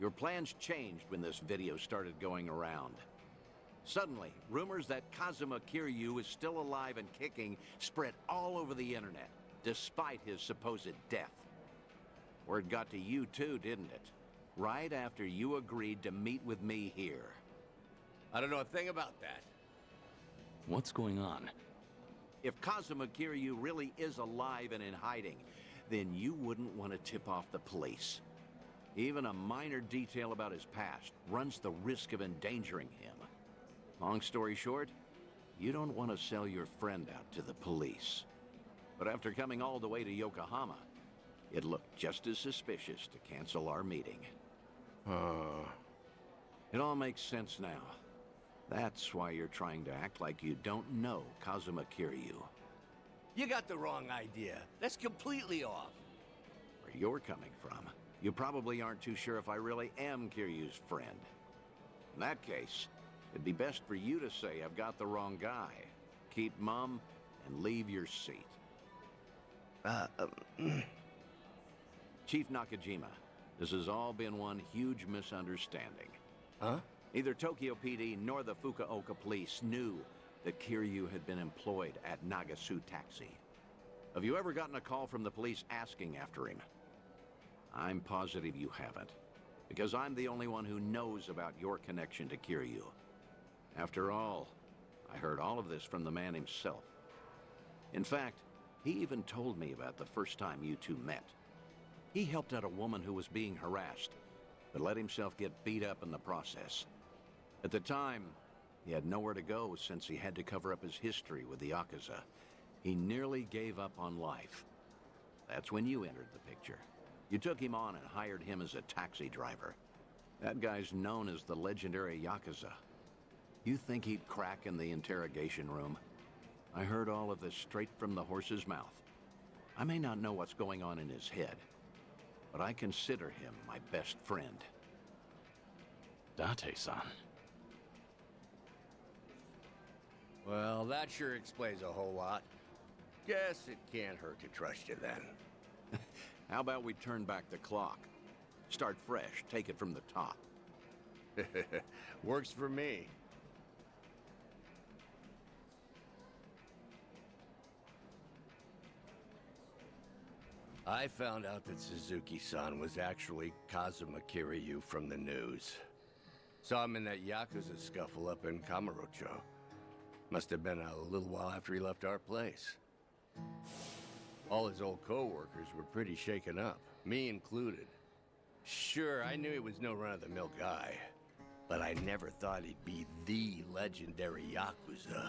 [SPEAKER 7] Your plans changed when this video started going around. Suddenly, rumors that Kazuma Kiryu is still alive and kicking spread all over the internet, despite his supposed death. Word got to you too, didn't it? Right after you agreed to meet with me here.
[SPEAKER 3] I don't know a thing about that.
[SPEAKER 2] What's going on?
[SPEAKER 7] If Kazuma Kiryu really is alive and in hiding, then you wouldn't want to tip off the police. Even a minor detail about his past runs the risk of endangering him. Long story short, you don't want to sell your friend out to the police. But after coming all the way to Yokohama, it looked just as suspicious to cancel our meeting. It all makes sense now. That's why you're trying to act like you don't know Kazuma Kiryu.
[SPEAKER 3] You got the wrong idea. That's completely off.
[SPEAKER 7] Where you're coming from, you probably aren't too sure if I really am Kiryu's friend. In that case, it'd be best for you to say I've got the wrong guy. Keep mum and leave your seat. Chief Nakajima, this has all been one huge misunderstanding.
[SPEAKER 3] Huh?
[SPEAKER 7] Neither Tokyo PD nor the Fukuoka police knew that Kiryu had been employed at Nagasu Taxi. Have you ever gotten a call from the police asking after him? I'm positive you haven't, because I'm the only one who knows about your connection to Kiryu. After all, I heard all of this from the man himself. In fact, he even told me about the first time you two met. He helped out a woman who was being harassed, but let himself get beat up in the process. At the time, he had nowhere to go since he had to cover up his history with the Yakuza. He nearly gave up on life. That's when you entered the picture. You took him on and hired him as a taxi driver. That guy's known as the legendary Yakuza. You think he'd crack in the interrogation room? I heard all of this straight from the horse's mouth. I may not know what's going on in his head, but I consider him my best friend.
[SPEAKER 2] Date-san.
[SPEAKER 3] Well, that sure explains a whole lot. Guess it can't hurt to trust you then.
[SPEAKER 7] How about we turn back the clock? Start fresh, take it from the top.
[SPEAKER 3] Works for me. I found out that Suzuki-san was actually Kazuma Kiryu from the news. Saw him in that Yakuza scuffle up in Kamurocho. Must have been a little while after he left our place. All his old co-workers were pretty shaken up, me included. Sure, I knew he was no run-of-the-mill guy, but I never thought he'd be the legendary Yakuza.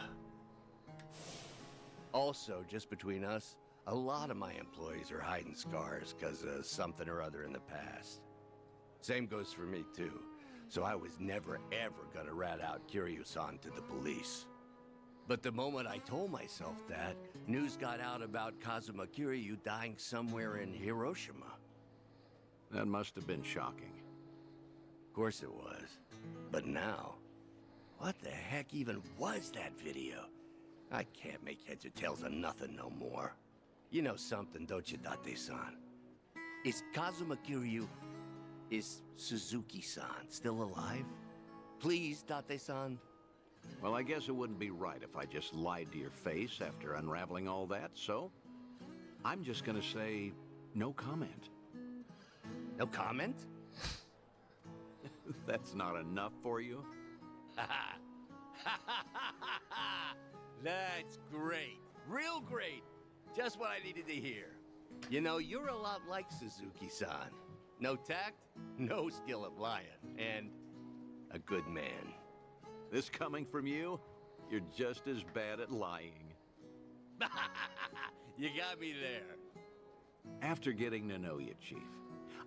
[SPEAKER 3] Also, just between us, a lot of my employees are hiding scars because of something or other in the past. Same goes for me, too. So I was never, ever gonna rat out Kiryu-san to the police. But the moment I told myself that, news got out about Kazuma Kiryu dying somewhere in Hiroshima.
[SPEAKER 7] That must have been shocking.
[SPEAKER 3] Of course it was. But now, what the heck even was that video? I can't make heads or tails of nothing no more. You know something, don't you, Date-san? Is Kazuma Kiryu... is Suzuki-san still alive? Please, Date-san?
[SPEAKER 7] Well, I guess it wouldn't be right if I just lied to your face after unraveling all that, so... I'm just gonna say, no comment.
[SPEAKER 3] No comment?
[SPEAKER 7] That's not enough for you?
[SPEAKER 3] That's great. Real great. Just what I needed to hear. You know, you're a lot like Suzuki-san. No tact, no skill at lying, and a good man.
[SPEAKER 7] This coming from you? You're just as bad at lying.
[SPEAKER 3] You got me there.
[SPEAKER 7] After getting to know you, Chief,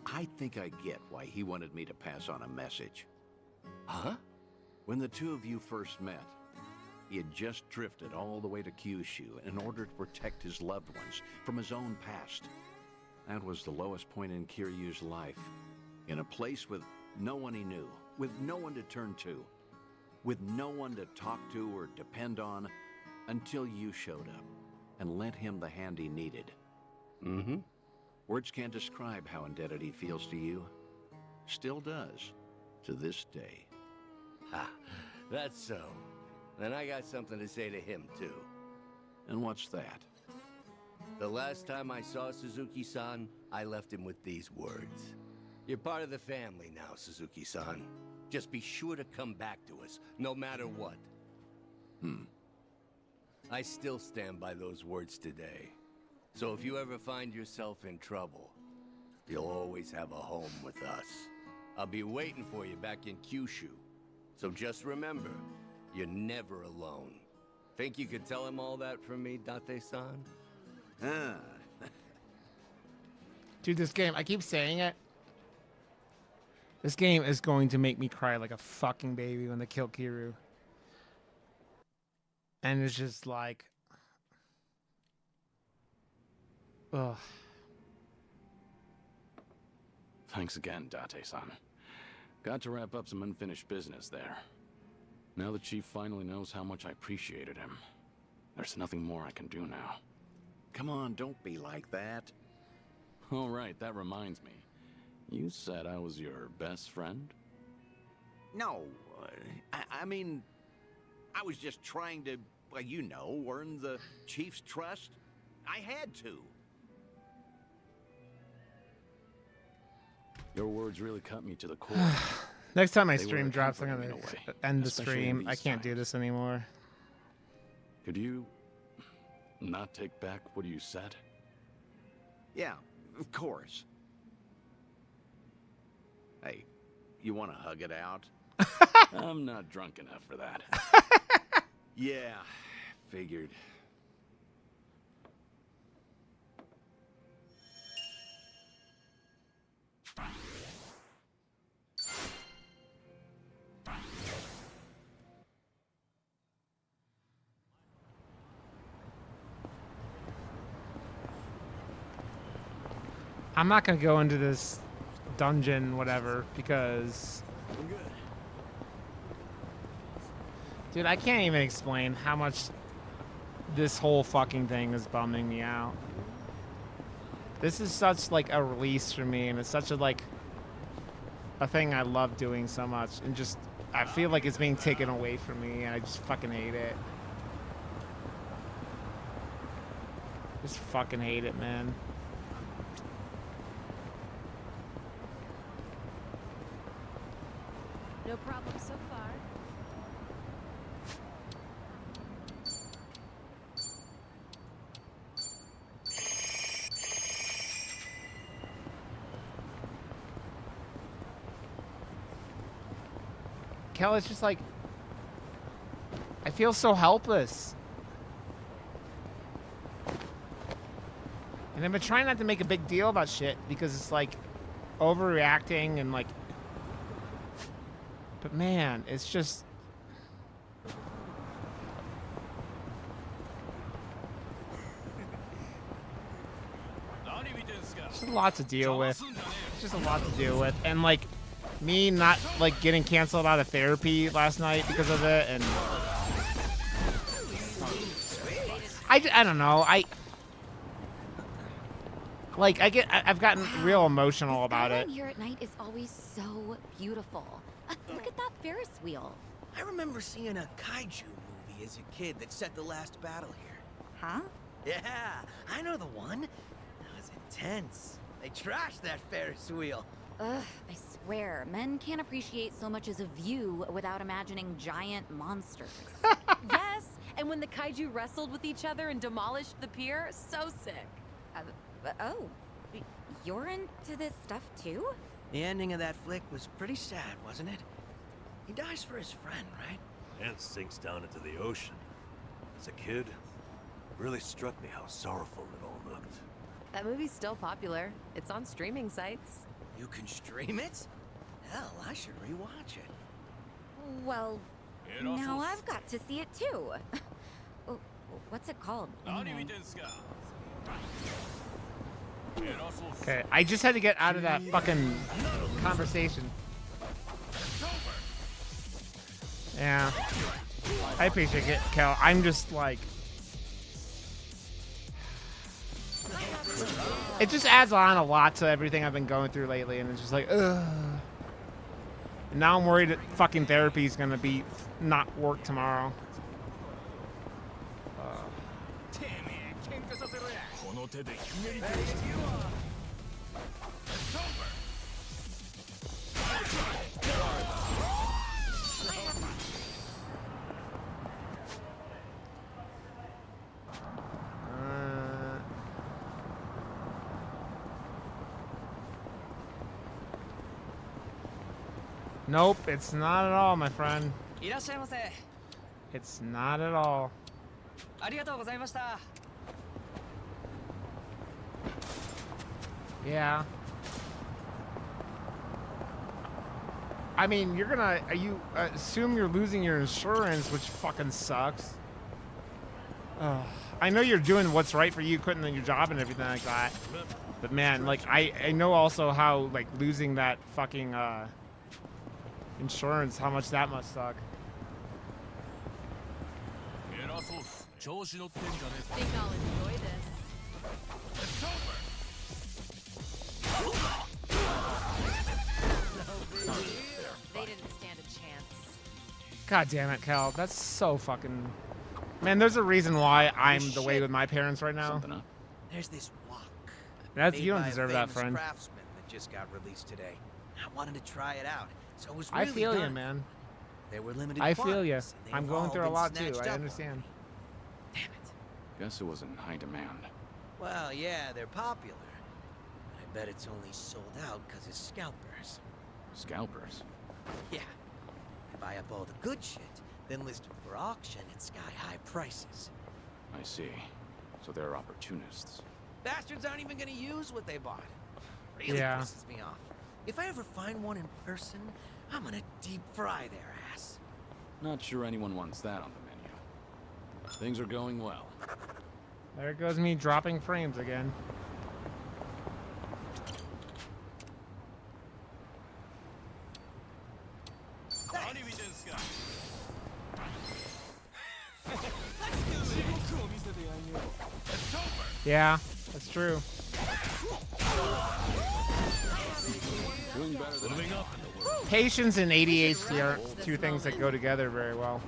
[SPEAKER 7] I think I get why he wanted me to pass on a message.
[SPEAKER 3] Huh?
[SPEAKER 7] When the two of you first met, he had just drifted all the way to Kyushu in order to protect his loved ones from his own past. That was the lowest point in Kiryu's life. In a place with no one he knew, with no one to turn to, with no one to talk to or depend on, until you showed up and lent him the hand he needed.
[SPEAKER 3] Mm-hmm.
[SPEAKER 7] Words can't describe how indebted he feels to you. Still does, to this day.
[SPEAKER 3] Ha, that's so. And I got something to say to him, too.
[SPEAKER 7] And what's that?
[SPEAKER 3] The last time I saw Suzuki-san, I left him with these words. You're part of the family now, Suzuki-san. Just be sure to come back to us, no matter what. I still stand by those words today. So if you ever find yourself in trouble, you'll always have a home with us. I'll be waiting for you back in Kyushu. So just remember, you're never alone. Think you could tell him all that from me, Date-san?
[SPEAKER 7] Ah.
[SPEAKER 1] Dude, this game, I keep saying it. This game is going to make me cry like a fucking baby when they kill Kiryu. And it's just like... Ugh.
[SPEAKER 2] Thanks again, Date-san. Got to wrap up some unfinished business there. Now the chief finally knows how much I appreciated him. There's nothing more I can do now.
[SPEAKER 7] Come on, don't be like that.
[SPEAKER 2] All right, that reminds me. You said I was your best friend?
[SPEAKER 7] No, I mean, I was just trying to, well, you know, earn the chief's trust. I had to.
[SPEAKER 2] Your words really cut me to the core.
[SPEAKER 1] Next time my
[SPEAKER 2] They
[SPEAKER 1] stream
[SPEAKER 2] were
[SPEAKER 1] drops, I'm
[SPEAKER 2] comforting
[SPEAKER 1] gonna
[SPEAKER 2] in a way,
[SPEAKER 1] end the
[SPEAKER 2] especially
[SPEAKER 1] stream.
[SPEAKER 2] in
[SPEAKER 1] I
[SPEAKER 2] these
[SPEAKER 1] can't do
[SPEAKER 2] times.
[SPEAKER 1] this anymore.
[SPEAKER 2] Could you not take back what you said?
[SPEAKER 7] Yeah, of course. Hey, you want to hug it out?
[SPEAKER 2] I'm not drunk enough for that.
[SPEAKER 7] Yeah, figured.
[SPEAKER 1] I'm not gonna go into this dungeon, whatever, because... Dude, I can't even explain how much this whole fucking thing is bumming me out. This is such, like, a release for me, and it's such a, like, a thing I love doing so much, and just, I feel like it's being taken away from me, and I just fucking hate it. Just fucking hate it, man.
[SPEAKER 8] No problem so far.
[SPEAKER 1] Kel, it's just like, I feel so helpless. And I've been trying not to make a big deal about shit because it's like overreacting and like, but man, it's just. It's just a lot to deal with. It's just a lot to deal with. And like, me not like getting canceled out of therapy last night because of it, and I don't know. I've gotten real emotional about it.
[SPEAKER 4] Here at night is always so beautiful. Look at that Ferris wheel.
[SPEAKER 9] I remember seeing a kaiju movie as a kid that set the last battle here.
[SPEAKER 4] Huh?
[SPEAKER 9] Yeah, I know the one. That was intense. They trashed that Ferris wheel.
[SPEAKER 4] Ugh, I swear, men can't appreciate so much as a view without imagining giant monsters.
[SPEAKER 8] Yes, and when the kaiju wrestled with each other and demolished the pier, so sick.
[SPEAKER 4] Oh, you're into this stuff too?
[SPEAKER 9] The ending of that flick was pretty sad, wasn't it? He dies for his friend, right?
[SPEAKER 11] And sinks down into the ocean. As a kid, it really struck me how sorrowful it all looked.
[SPEAKER 8] That movie's still popular. It's on streaming sites.
[SPEAKER 9] You can stream it? Hell, I should rewatch it.
[SPEAKER 4] Well, now I've got to see it too. Oh, what's it called? Anyway?
[SPEAKER 1] Okay, I just had to get out of that fucking conversation. Yeah, I appreciate it, Kel. I'm just like, it just adds on a lot to everything I've been going through lately, and it's just like, ugh. And now I'm worried that fucking therapy is gonna be not work tomorrow. Nope, it's not at all, my friend.
[SPEAKER 9] いらっしゃいませ。
[SPEAKER 1] It's not at all.
[SPEAKER 9] ありがとうございました。
[SPEAKER 1] Yeah. I mean, you're gonna, you assume you're losing your insurance, which fucking sucks. I know you're doing what's right for you, quitting your job and everything like that. But man, like, I know also how, like, losing that fucking, insurance, how much that must suck.
[SPEAKER 8] Think I'll enjoy this. They didn't stand a chance.
[SPEAKER 1] God damn it, Cal. That's so fucking... Man, there's a reason why I'm the way with my parents right now.
[SPEAKER 2] Something up?
[SPEAKER 9] There's this wok.
[SPEAKER 1] That's,
[SPEAKER 9] made
[SPEAKER 1] you don't
[SPEAKER 9] by a
[SPEAKER 1] deserve that,
[SPEAKER 9] famous
[SPEAKER 1] friend.
[SPEAKER 9] craftsman that just got released today. I wanted to try it out, so it was
[SPEAKER 1] I
[SPEAKER 9] really
[SPEAKER 1] feel you,
[SPEAKER 9] done.
[SPEAKER 1] man.
[SPEAKER 9] There were limited
[SPEAKER 1] I feel you.
[SPEAKER 9] quantities, and
[SPEAKER 1] I'm
[SPEAKER 9] they've
[SPEAKER 1] going
[SPEAKER 9] all
[SPEAKER 1] through a
[SPEAKER 9] been
[SPEAKER 1] lot too.
[SPEAKER 9] snatched
[SPEAKER 1] I
[SPEAKER 9] up
[SPEAKER 1] understand.
[SPEAKER 9] already. Damn it.
[SPEAKER 2] Guess it was in high demand.
[SPEAKER 9] Well, yeah, they're popular. I bet it's only sold out because of scalpers.
[SPEAKER 2] Scalpers?
[SPEAKER 9] Yeah. They buy up all the good shit, then list them for auction at sky-high prices.
[SPEAKER 2] I see. So they're opportunists.
[SPEAKER 9] Bastards aren't even gonna use what they bought. Really
[SPEAKER 1] Yeah.
[SPEAKER 9] pisses me off. If I ever find one in person, I'm gonna deep fry their ass.
[SPEAKER 2] Not sure anyone wants that on the menu. Things are going well.
[SPEAKER 1] There goes me dropping frames again. Yeah, that's true.
[SPEAKER 2] Doing better than I thought.
[SPEAKER 1] Patience and ADHD are two things that go together very well.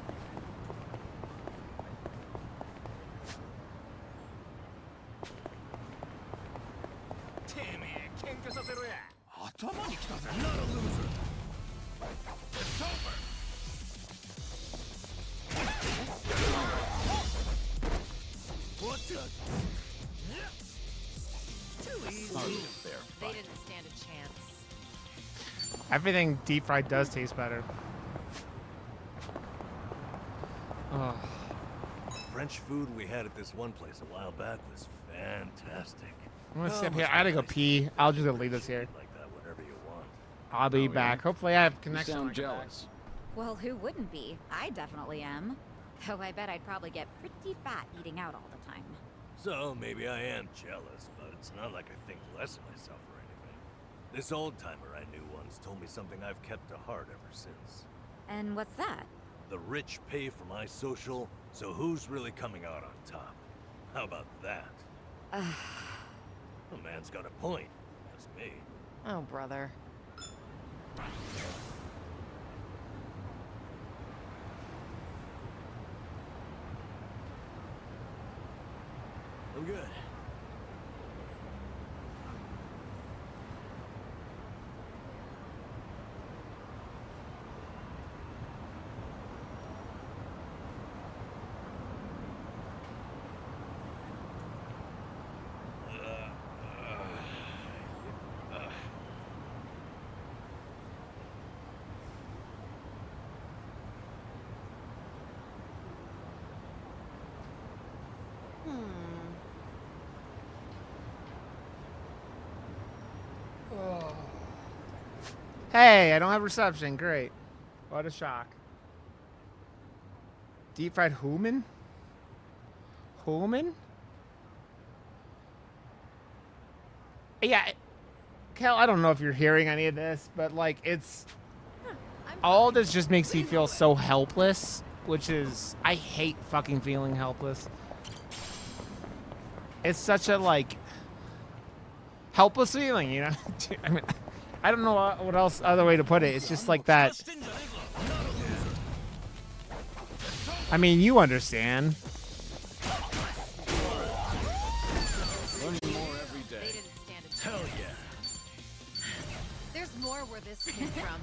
[SPEAKER 8] They didn't stand a chance.
[SPEAKER 1] Everything deep fried does taste better. Oh.
[SPEAKER 11] French food we had at this one place a while back was fantastic.
[SPEAKER 1] I'm gonna
[SPEAKER 11] Oh,
[SPEAKER 1] sit here.
[SPEAKER 11] must
[SPEAKER 1] I gotta
[SPEAKER 11] be
[SPEAKER 1] go
[SPEAKER 11] nice
[SPEAKER 1] pee. I'll just leave this here.
[SPEAKER 11] like that whenever you want.
[SPEAKER 1] I'll be
[SPEAKER 2] Oh, yeah?
[SPEAKER 1] back. Hopefully I have
[SPEAKER 2] You
[SPEAKER 1] connection. when I
[SPEAKER 2] sound
[SPEAKER 1] get back.
[SPEAKER 2] jealous.
[SPEAKER 4] Well, who wouldn't be? I definitely am. Though I bet I'd probably get pretty fat eating out all the time.
[SPEAKER 11] So maybe I am jealous, but it's not like I think less of myself or anything. This old timer I knew once told me something I've kept to heart ever since.
[SPEAKER 4] And what's that?
[SPEAKER 11] The rich pay for my social, so who's really coming out on top? How about that? The man's got a point. That's me.
[SPEAKER 8] Oh, brother.
[SPEAKER 11] I'm good.
[SPEAKER 1] Hey, I don't have reception. Great. What a shock. Deep fried human? Human? Yeah. Kel, I don't know if you're hearing any of this, but like it's all this just makes me feel so helpless, which is I hate fucking feeling helpless. It's such a like helpless feeling, you know? I mean, I don't know what else other way to put it. It's just like that. I mean, you understand.
[SPEAKER 2] Learning more every day.
[SPEAKER 8] They didn't stand a chance.
[SPEAKER 11] Hell yeah.
[SPEAKER 8] There's more where this came from.